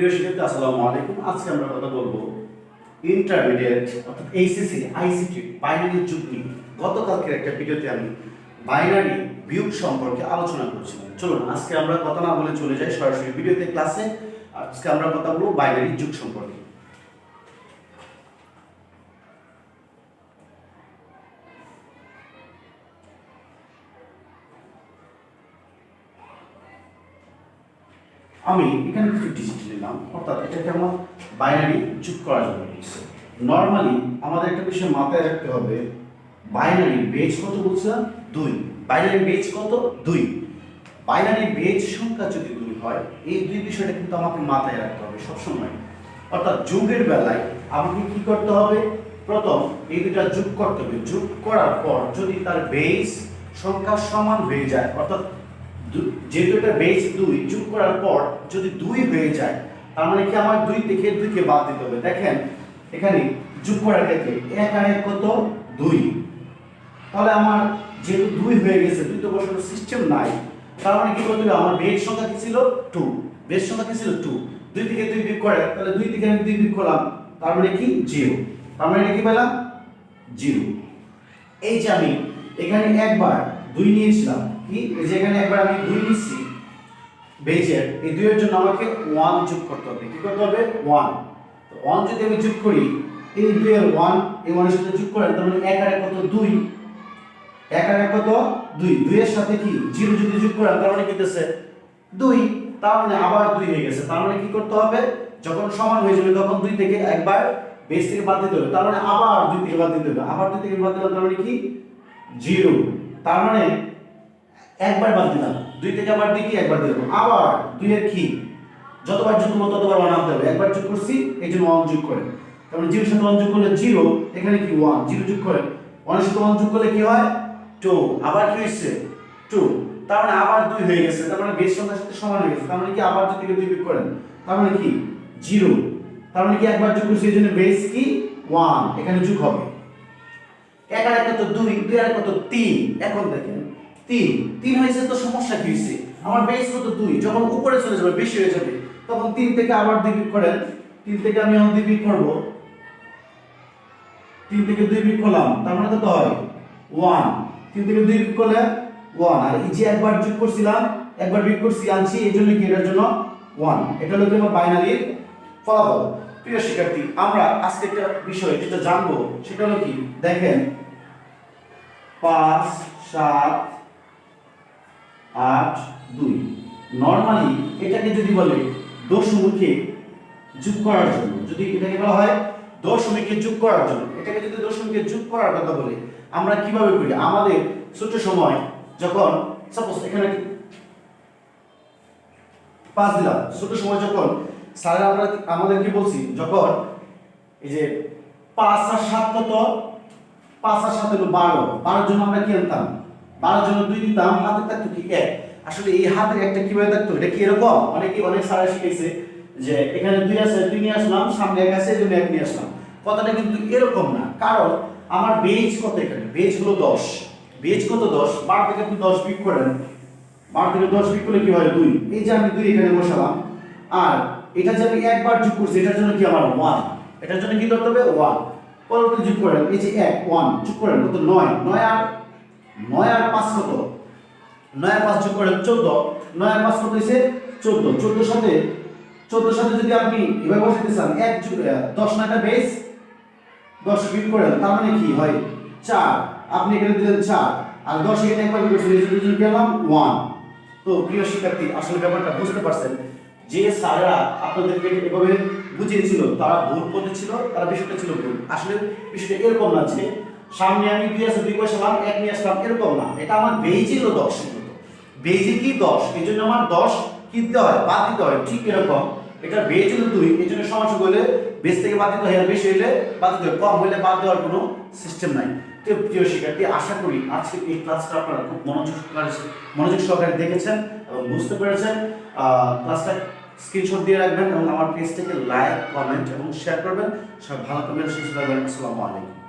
প্রিয় শিক্ষার্থী আসসালামু আলাইকুম। আজকে আমরা কথা বলবো ইন্টারমিডিয়েট অর্থাৎ এইচএসসি আইসিটি বাইনারি যুগ নিয়ে। গতকালকের একটা ভিডিওতে আমি বাইনারি বিয়োগ সম্পর্কে আলোচনা করেছিলাম। চলুন আজকে আমরা কথা না বলে চলে যাই সরাসরি ভিডিওতে ক্লাসে। আজকে আমরা কথা বলবো বাইনারি যুগ সম্পর্কে। আমি এখানে কিছু ডিজিট নিলাম, অর্থাৎ এটাকে আমার বাইনারি যোগ করার জন্য বলছে। নর্মালি আমাদের একটা বিষয় মাথায় রাখতে হবে, বাইনারি বেজ কত বলছিলাম? 2। বাইনারি বেজ কত? 2। বাইনারি বেজ সংখ্যা যদি 2 হয়, এই দুই বিষয়টা কিন্তু আমাকে মাথায় রাখতে হবে সবসময়। অর্থাৎ যোগের বেলায় আমাকে কি করতে হবে? প্রথম এই দুটা যোগ করতে হবে। যোগ করার পর যদি তার বেজ সংখ্যা সমান হয়ে যায়, অর্থাৎ যেহেতু এটা বেস 2 যোগ করার পর যদি 2 হয়ে যায়, তার মানে কি আমার 2 থেকে 2 কে বাদ দিতে হবে। দেখেন এখানে যোগ করার ক্ষেত্রে 1 আর 1 কত? 2। তাহলে আমার যেহেতু 2 হয়ে গেছে, 2 তো বসানোর সিস্টেম নাই, তার মানে কি করতে হবে? আমার বেস সংখ্যা কি ছিল? 2। বেস সংখ্যা কি ছিল? 2। 2 থেকে 2 বিয়োগ করে, তাহলে 2 থেকে আমি 2 বিয়োগ করলাম, তার মানে কি 0। তার মানে কি পেলাম? 0। এই যে আমি এখানে একবার 2 নিয়েছিলাম, কি এই যে এখানে একবার আমি 2 নিচ্ছি বেজের, এই 2 এর জন্য আমাকে 1 যোগ করতে হবে। কি করতে হবে? 1। তো 1 যদি আমি যোগ করি, এই 2 এর 1 এই 1 এর সাথে যোগ করেন, তার মানে 1 আর 1 কত? 2। 1 আর 1 কত? 2। 2 এর সাথে কি 0 যদি যোগ করেন, তার মানে কি হচ্ছে? 2। তার মানে আবার 2 হয়ে গেছে। তার মানে কি করতে হবে? যখন সমান হয়ে যাবে তখন 2 থেকে একবার বেস থেকে বাদ দিতে হবে। তার মানে আবার 2 থেকে বাদ দিতে হবে। আবার 2 থেকে বাদ দিলে তার মানে কি 0। তার মানে একবার বাদ দিলাম, 2 থেকে আবার 2 কি একবার দিলাম, আবার 2 এর কি যতবার যোগ করব ততবার 1 আনতে হবে। একবার যোগ করছি এই জন্য 1 যোগ করেন, তার মানে 0 এর সাথে 1 যোগ করলে 0, এখানে কি 1, 0 যোগ করেন, 1 এর সাথে 1 যোগ করলে কি হয়? 2। আবার কি হচ্ছে? 2। তার মানে আবার 2 হয়ে গেছে, তার মানে বেস সংখ্যার সাথে সমান হয়ে গেছে। তার মানে কি আবার 2 থেকে 2 বিয়োগ করেন, তার মানে কি 0। তার মানে কি একবার যোগ করছি এই জন্য বেস কি 1, এখানে যোগ হবে। 1 আর 1 কত? 2, 2 আর 1 কত? 3। এখন দেখেন 3 হয়েছে, তো সমস্যা কি হয়েছে? আমার বেস কত? 2। যখন উপরে চলে যাবে, বেশি হয়ে যাবে, তখন 3 থেকে আবার 2 বিয়োগ করেন। 3 থেকে আমি 2 বিয়োগ করব, 3 থেকে 2 বিয়োগ করলাম, তার মানে কত হয়? 1। 3 থেকে 2 বিয়োগ করলে 1। আর এই যে একবার যোগ করছিলাম, একবার বিয়োগ করছি আনছি, এই জন্য কি এটার জন্য 1। এটা হলো কি আমার বাইনারির ফলাফল। প্রিয় শিক্ষার্থী, আমরা আজকে একটা বিষয় যেটা জানবো সেটা হলো কি, দেখেন 5 7 8 2। নরমালি এটাকে যদি বলে দশমিকে যোগ করার জন্য, যদি এটাকে বলা হয় দশমিকে যোগ করার জন্য, এটাকে যদি দশমিকে যোগ করার কথা বলি, আমরা কিভাবে করি? আমাদের ছোট সময় যখন সাপোজ এখানে 5 দিলাম, ছোট সময় যখন স্যার আমরা আমাদেরকে বলছি, যখন এই যে 5 আর 7 কত? 5 আর 7 হলো 12। 12 জন্য আমরা কি আনতাম? 12 জন্য 2 দিতাম, হাতে থাকতো কি 1। আসলে এই হাতের একটা কিভাবে থাকতো? এটা কি এরকম? অনেক স্যার শিখেছে যে এখানে 2 আছে, 2 নিয়ে আসলাম, সামনে 1 আছে, এজন্য 1 নিয়ে আসলাম। কথাটা কিন্তু এরকম না, কারণ আমার বেজ কত? এখানে বেজ হলো 10। বেজ কত? 10। 12 থেকে আপনি 10 বিয়োগ করেন, 12 থেকে 10 বিয়োগ করলে কি হয়? 2। এই যে আমি 2 এখানে বসালাম, আর এটা যে আমি একবার যোগ করছি, এটার জন্য কি আমার 1। এটার জন্য কি করতে হবে? 1। পরবর্তী যোগ করেন, এই যে 1 1 যোগ করেন কত? 9। 9 আর 5 কত? 9 আর 5 যোগ করেন 14। 9 আর 5 কত হইছে? 14। 14 সাথে যদি আপনি এভাবে বসাতে চান, 1 যোগ 10 9টা বেস 10 বিয়োগ করেন, তার মানে কি হয়? 4। আপনি এখানে দিলেন 4, আর 10 এখানে একবার বিয়োগ করছেন, এই জন্য পেলাম 1। তো প্রিয় শিক্ষার্থী, আসলে ব্যাপারটা বুঝতে পারছেন যে স্যাররা আপনাদেরকে এভাবে বুঝিয়েছিল, তারা ভুল পথে ছিল, তারা বিষয়টা ছিল ভুল। আসলে বিষয়টা এরকম না যে সামনে আমি 2 আছে 2 বসালাম, 1 নিয়ে আসলাম, এরকম না। এটা আমার বেজে হলো 10। বেজে কি 10, এই জন্য আমার 10 কি দিতে হয়? বাদ দিতে হয়। ঠিক এরকম এটা বেজ হলো 2, এই জন্য সমান হলে বেজ থেকে বাদ দিতে হয়, আর বেশি হলে বাদ দিতে হয়, কম হলে বাদ দেওয়ার কোনো সিস্টেম নাই। তো প্রিয় শিক্ষার্থী, আশা করি আজকে এই ক্লাসটা আপনারা খুব মনোযোগ সহকারে দেখেছেন এবং বুঝতে পেরেছেন। ক্লাসটা স্ক্রিনশট দিয়ে রাখবেন এবং আমার পেজটাকে লাইক, কমেন্ট এবং শেয়ার করবেন। সবাই ভালো থাকবেন, সুস্থ থাকবেন। আসসালামু আলাইকুম।